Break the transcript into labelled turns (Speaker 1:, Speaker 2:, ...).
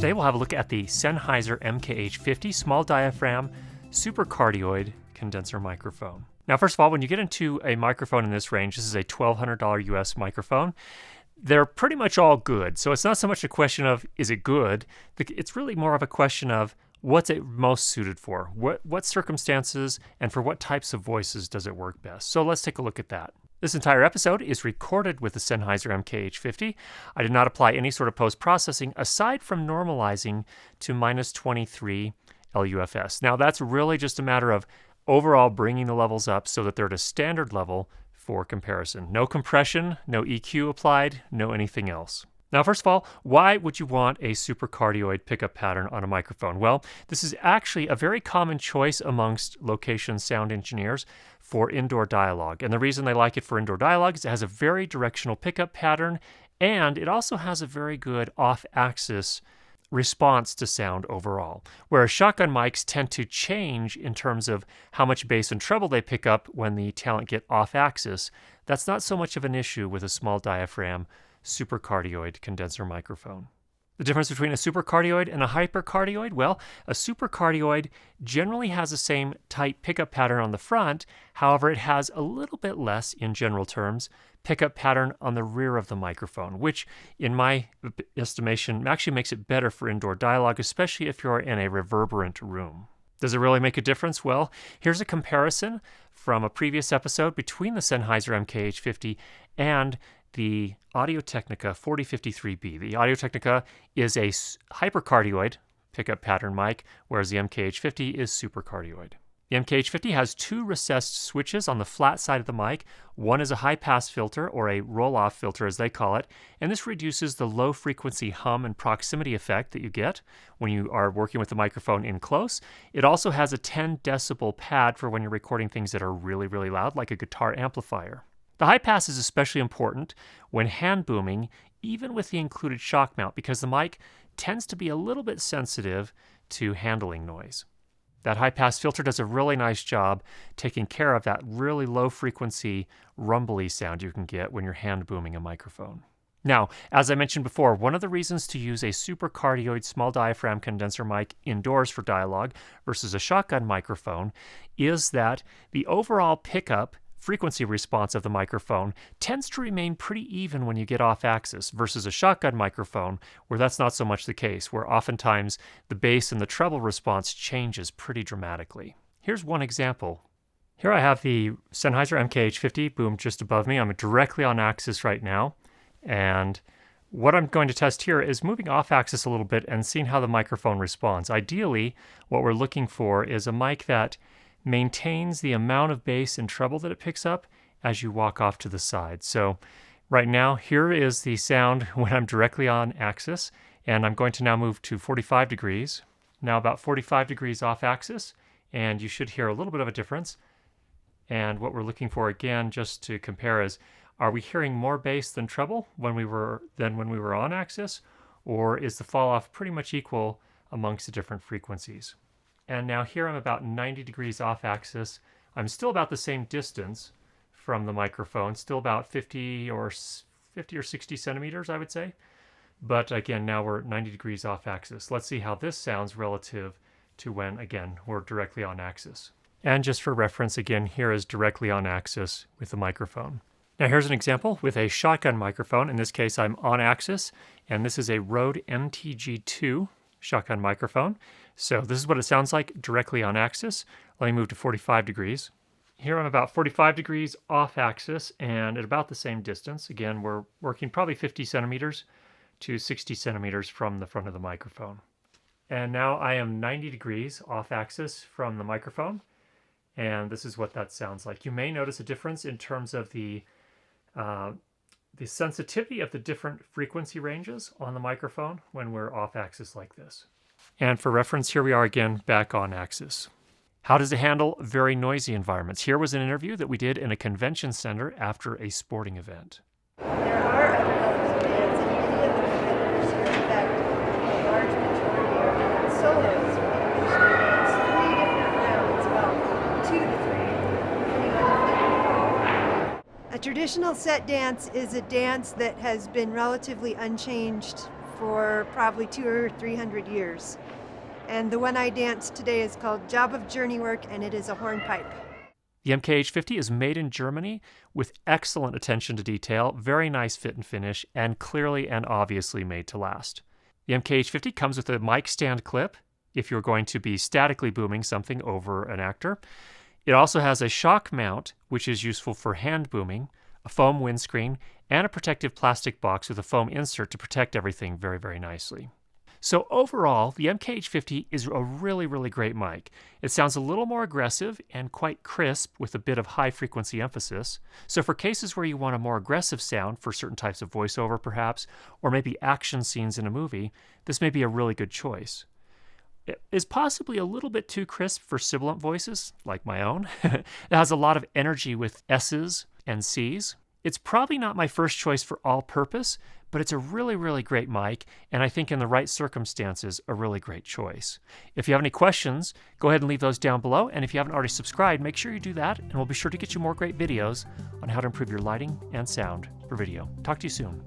Speaker 1: Today we'll have a look at the Sennheiser MKH50 small diaphragm Super Cardioid condenser microphone. Now, first of all, when you get into a microphone in this range, this is a $1,200 US microphone. They're pretty much all good. So it's not so much a question of, is it good? It's really more of a question of, what's it most suited for? What circumstances and for what types of voices does it work best? So let's take a look at that. This entire episode is recorded with the Sennheiser MKH50. I did not apply any sort of post-processing aside from normalizing to -23 LUFS. Now that's really just a matter of overall bringing the levels up so that they're at a standard level for comparison. No compression, no EQ applied, no anything else. Now, first of all, why would you want a Super Cardioid pickup pattern on a microphone? Well, this is actually a very common choice amongst location sound engineers for indoor dialogue. And the reason they like it for indoor dialogue is it has a very directional pickup pattern, and it also has a very good off-axis response to sound overall. Whereas shotgun mics tend to change in terms of how much bass and treble they pick up when the talent get off-axis. That's not so much of an issue with a small diaphragm Super Cardioid condenser microphone. The difference between a Super Cardioid and a Hyper Cardioid? Well, a Super Cardioid generally has the same tight pickup pattern on the front. However, it has a little bit less, in general terms, pickup pattern on the rear of the microphone, which, in my estimation, actually makes it better for indoor dialogue, especially if you're in a reverberant room. Does it really make a difference? Well, here's a comparison from a previous episode between the Sennheiser MKH50 and the AudioTechnica 4053b. The AudioTechnica is a hypercardioid pickup pattern mic, whereas the MKH50 is super cardioid. The MKH50 has two recessed switches on the flat side of the mic. One is a high-pass filter, or a roll-off filter as they call it, and this reduces the low-frequency hum and proximity effect that you get when you are working with the microphone in close. It also has a 10 decibel pad for when you're recording things that are really, really loud, like a guitar amplifier. The high pass is especially important when hand booming, even with the included shock mount, because the mic tends to be a little bit sensitive to handling noise. That high pass filter does a really nice job taking care of that really low frequency rumbly sound you can get when you're hand booming a microphone. Now, as I mentioned before, one of the reasons to use a super cardioid small diaphragm condenser mic indoors for dialogue versus a shotgun microphone is that the overall pickup frequency response of the microphone tends to remain pretty even when you get off axis versus a shotgun microphone where that's not so much the case, where oftentimes the bass and the treble response changes pretty dramatically. Here's one example. Here I have the Sennheiser MKH50 boom just above me. I'm directly on axis right now, and what I'm going to test here is moving off axis a little bit and seeing how the microphone responds. Ideally, what we're looking for is a mic that maintains the amount of bass and treble that it picks up as you walk off to the side. So right now, here is the sound when I'm directly on axis, and I'm going to now move to 45 degrees. Now about 45 degrees off axis, and you should hear a little bit of a difference. And what we're looking for again, just to compare, is are we hearing more bass than treble when we were on axis, or is the fall off pretty much equal amongst the different frequencies? And now here I'm about 90 degrees off axis. I'm still about the same distance from the microphone, still about 50 or 60 centimeters, I would say. But again, now we're 90 degrees off axis. Let's see how this sounds relative to when, again, we're directly on axis. And just for reference, again, here is directly on axis with the microphone. Now here's an example with a shotgun microphone. In this case, I'm on axis, and this is a Rode NTG2 Shotgun Microphone. So this is what it sounds like directly on axis. Let me move to 45 degrees. Here I'm about 45 degrees off axis and at about the same distance. Again, we're working probably 50 centimeters to 60 centimeters from the front of the microphone. And now I am 90 degrees off axis from the microphone, and this is what that sounds like. You may notice a difference in terms of the sensitivity of the different frequency ranges on the microphone when we're off axis like this. And for reference, here we are again back on axis. How does it handle very noisy environments? Here was an interview that we did in a convention center after a sporting event.
Speaker 2: There are other levels of bands, and many of the competitors here, in fact, a large majority are solos, which means 3 different rounds, well, 2 to 3, depending on the flavor you call. A traditional set dance is a dance that has been relatively unchanged for probably 200 or 300 years. And the one I danced today is called Job of Journey Work, and it is a hornpipe.
Speaker 1: The MKH50 is made in Germany with excellent attention to detail, very nice fit and finish, and clearly and obviously made to last. The MKH50 comes with a mic stand clip if you're going to be statically booming something over an actor. It also has a shock mount, which is useful for hand booming, a foam windscreen, and a protective plastic box with a foam insert to protect everything very, very nicely. So overall, the MKH50 is a really, really great mic. It sounds a little more aggressive and quite crisp with a bit of high frequency emphasis. So for cases where you want a more aggressive sound for certain types of voiceover perhaps, or maybe action scenes in a movie, this may be a really good choice. It is possibly a little bit too crisp for sibilant voices, like my own. It has a lot of energy with S's and C's. It's probably not my first choice for all purpose, but it's a really, really great mic, and I think in the right circumstances, a really great choice. If you have any questions, go ahead and leave those down below, and if you haven't already subscribed, make sure you do that, and we'll be sure to get you more great videos on how to improve your lighting and sound for video. Talk to you soon.